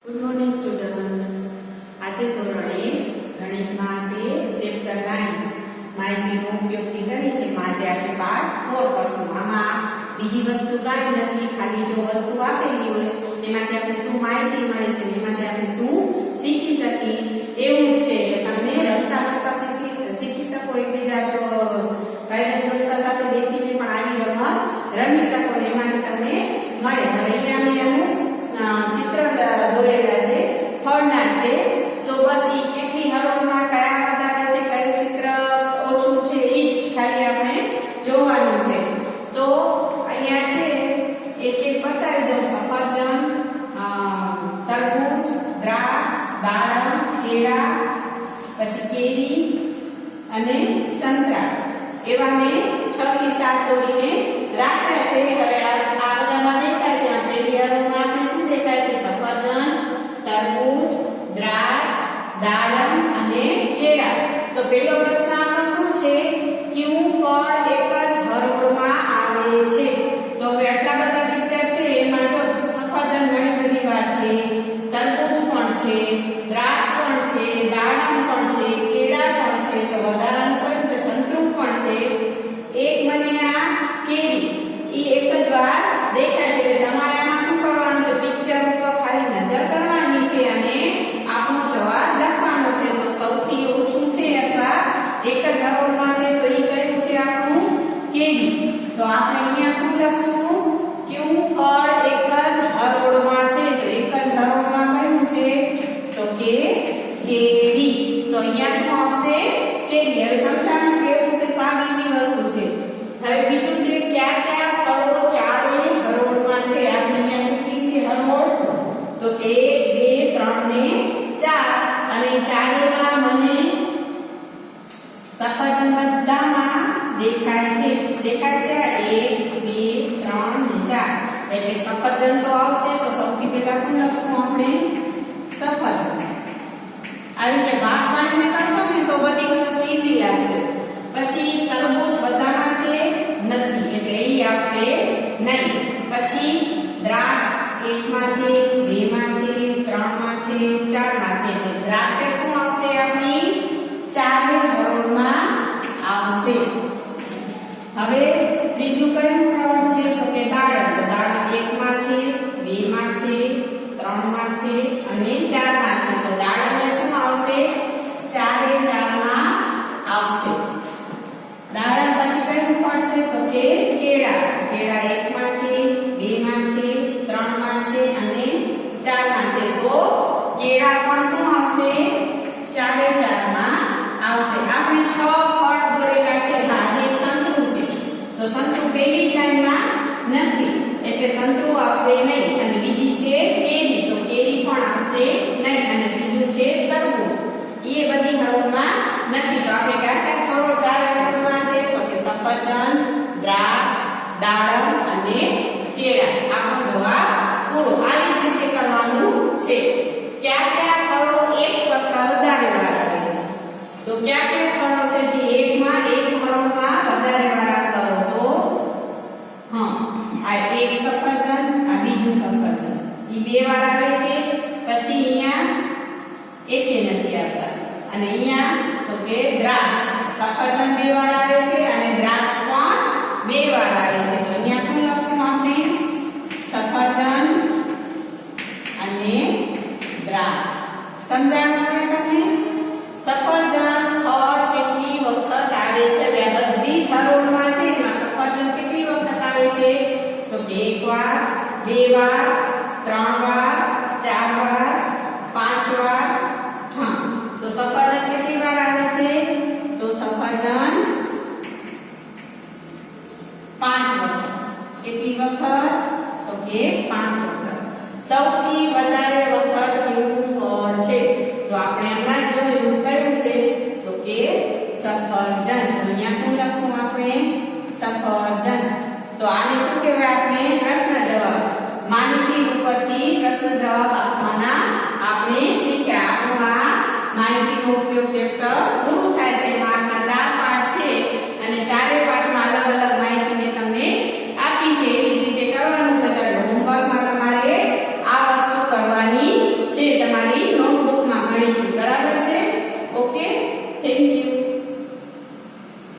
Good morning student. આજે ધોરણ 1 ગણિતમાં આપણે ચેપ્ટર 9 માહિતીનો ઉપયોગથી કરી છે। આજે આપણે પાર્ટ 4 કરશું। આમાં બીજી વસ્તુ કાંઈ નથી, ખાલી જો વસ્તુ આપેલી હોય એમાંથી આપણે શું માહિતી મળે છે, એમાંથી આપણે શું શીખી શકીએ એવું છે। તમને રમતા રમતા શીખી શકો, એકબીજા જો ભાઈ દોસ્તો સાથે બેસીને પણ આવી રમત રમી શકો, એમાંથી તમને મળે। હવે અહીંયા મેં અમુક ચિત્ર દોરેલા છે, ફળના છે, તો બસ ઈ કેટલી હરોળમાં કયા વધારે છે, કયું ચિત્ર ઓછું છે એ જ ખાલી આપણે જોવાનું છે। તો અહીંયા છે એક એક બતાવી દઉં। સફરજન, તરબૂચ, દ્રાક્ષ, દાડમ, કેળા, પછી કેરી અને સંતરા, એવા મેં 6 થી 7 દોરીને રાખ્યા છે। હવે આ બધામાં દેખાય છે, આ પહેલી હરોળમાં આપણે શું દેખાય છે? સફરજન, તરબૂચ, દ્રાક્ષ, દાડમ અને કેળા। તો પહેલો પ્રશ્ન આપણો શું છે? કયું ફળ એક જ હરોળમાં આવે છે? તો હવે આટલા બધા પિક્ચર છે, એમાં જો સફરજન ઘણી બધી વાર છે, તરબૂચ પણ છે, દ્રાક્ષ પણ છે, દાડમ પણ છે, કેળા પણ છે, તો વધારાનું કયું છે? સંતરું પણ છે। એક મને આ કેરી ઈ એક જ વાર દેખાય છે, એટલે તમારે આમાં શું કરવાનું છે? પિક્ચર ઉપર ખાલી નજર કરવાની છે અને આપણો જવાબ લખવાનો છે। તો સૌથી ઓછું છે અથવા એક જ હરોળમાં છે તો ઈ કયું છે? આપણું કેરી। તો આપણે અહીંયા શું લખશું? કયું ફળ એક જ હરોળમાં છે? તો એક જ હરોળમાં કયું છે? તો કે કેરી। તો અહીંયા શું આવશે? કેરી। હવે સમજાણું કેવું છે? સાદી સી વસ્તુ છે। હવે બીજું છે કયા કયા ફળો ચારે હરોળમાં છે? આપણે અહીંયા કેટલી છે હરોળ? તો 1 2 3 ને 4, અને ચારેમાં મને સફરજન બધામાં દેખાય છે। દેખાય છે 1 2 3 ને 4, એટલે સફરજન તો આવશે। તો સૌથી પહેલા શું લખશું આપણે? સફરજન। આવી રીતે ભાગ પાડીને કરશો ને તો બધી વસ્તુ ઈઝી લાગશે। પછી તરબૂચ બધામાં છે નથી, એટલે એ આવશે નહીં। પછી દ્રાક્ષ 1 માં છે, 2 માં છે, 3 માં છે, 4 માં છે, એટલે દ્રાક્ષ શું આવશે? આપણી ચારે હરોળમાં આવશે। હવે ત્રીજું કયું ફળ છે? તો કે દાડમ। તો દાડમ 1 માં છે, 2 માં છે, 3 માં છે અને 4 માં છે, તો દાડમ શું આવશે? ચારે 4 માં આવશે। દાડમ પછી કયું ફળ છે? તો કે કેળા। કેળા 1 માં છે, 2 માં છે, 3 માં છે અને 4 માં છે, તો કેળા પણ શું આવશે? ચારે 4 માં આવશે। આપણે 6 ફળ દોરેલા છે। હા, એક સંતરું છે, તો સંતરું પહેલી લાઈનમાં નથી, એટલે સંતરું આવશે નહીં। અને બીજી છે કેરી, તો કેરી પણ આવશે નહીં। અને ત્રીજું છે તરબૂચ, એ બધી હરોળમાં નથી। તો આપણે કયા કયા ફળો ચાર હરોળમાં છે? તો કે સફરજન, દ્રાક્ષ, દાડમ અને કેળા। આપણો જવાબ પૂરો। આવી જ રીતે કરવાનું છે। કયા કયા ફળો એક કરતા વધારે વાર આવે છે? તો કયા કયા ફળો છે જે એકમાં એક હરોળમાં વધારે વાર આવતા હોય? તો આ એક સફરજન, આ બીજું સફરજન, ઈ 2 વાર આવે છે। પછી અહીંયા એકે નથી આવતા, અને અહીંયા તો કે દ્રાક્ષ, સફરજન 2 વાર આવે છે અને દ્રાક્ષ પણ 2 વાર આવે છે। તો અહીંયા શું લખશું આપણે? સફરજન અને દ્રાક્ષ। સમજાણું ને તમને? સફરજન ફળ કેટલી વખત આવે છે? બે બધી હરોળમાં છે, એમાં સફરજન કેટલી વખત આવે છે? તો કે 1 વાર, 2 વાર, 3 વાર, 4 વાર, 5 વાર। હા, તો સફરજન કેટલી વાર આવે છે? તો સફરજન 5 વખત। કેટલી વખત? તો કે 5 વખત। સૌથી વધારે વખત કયું ફળ છે? તો આપણે હમણાં જ જોયું કયું છે? તો કે સફરજન। તો અહીંયા શું લખશું આપણે? સફરજન। તો આને શું કહેવાય? આપણે પ્રશ્ન જવાબ, માહિતી ઉપરથી પ્રશ્ન જવાબ આપવાના આપણે શીખ્યા।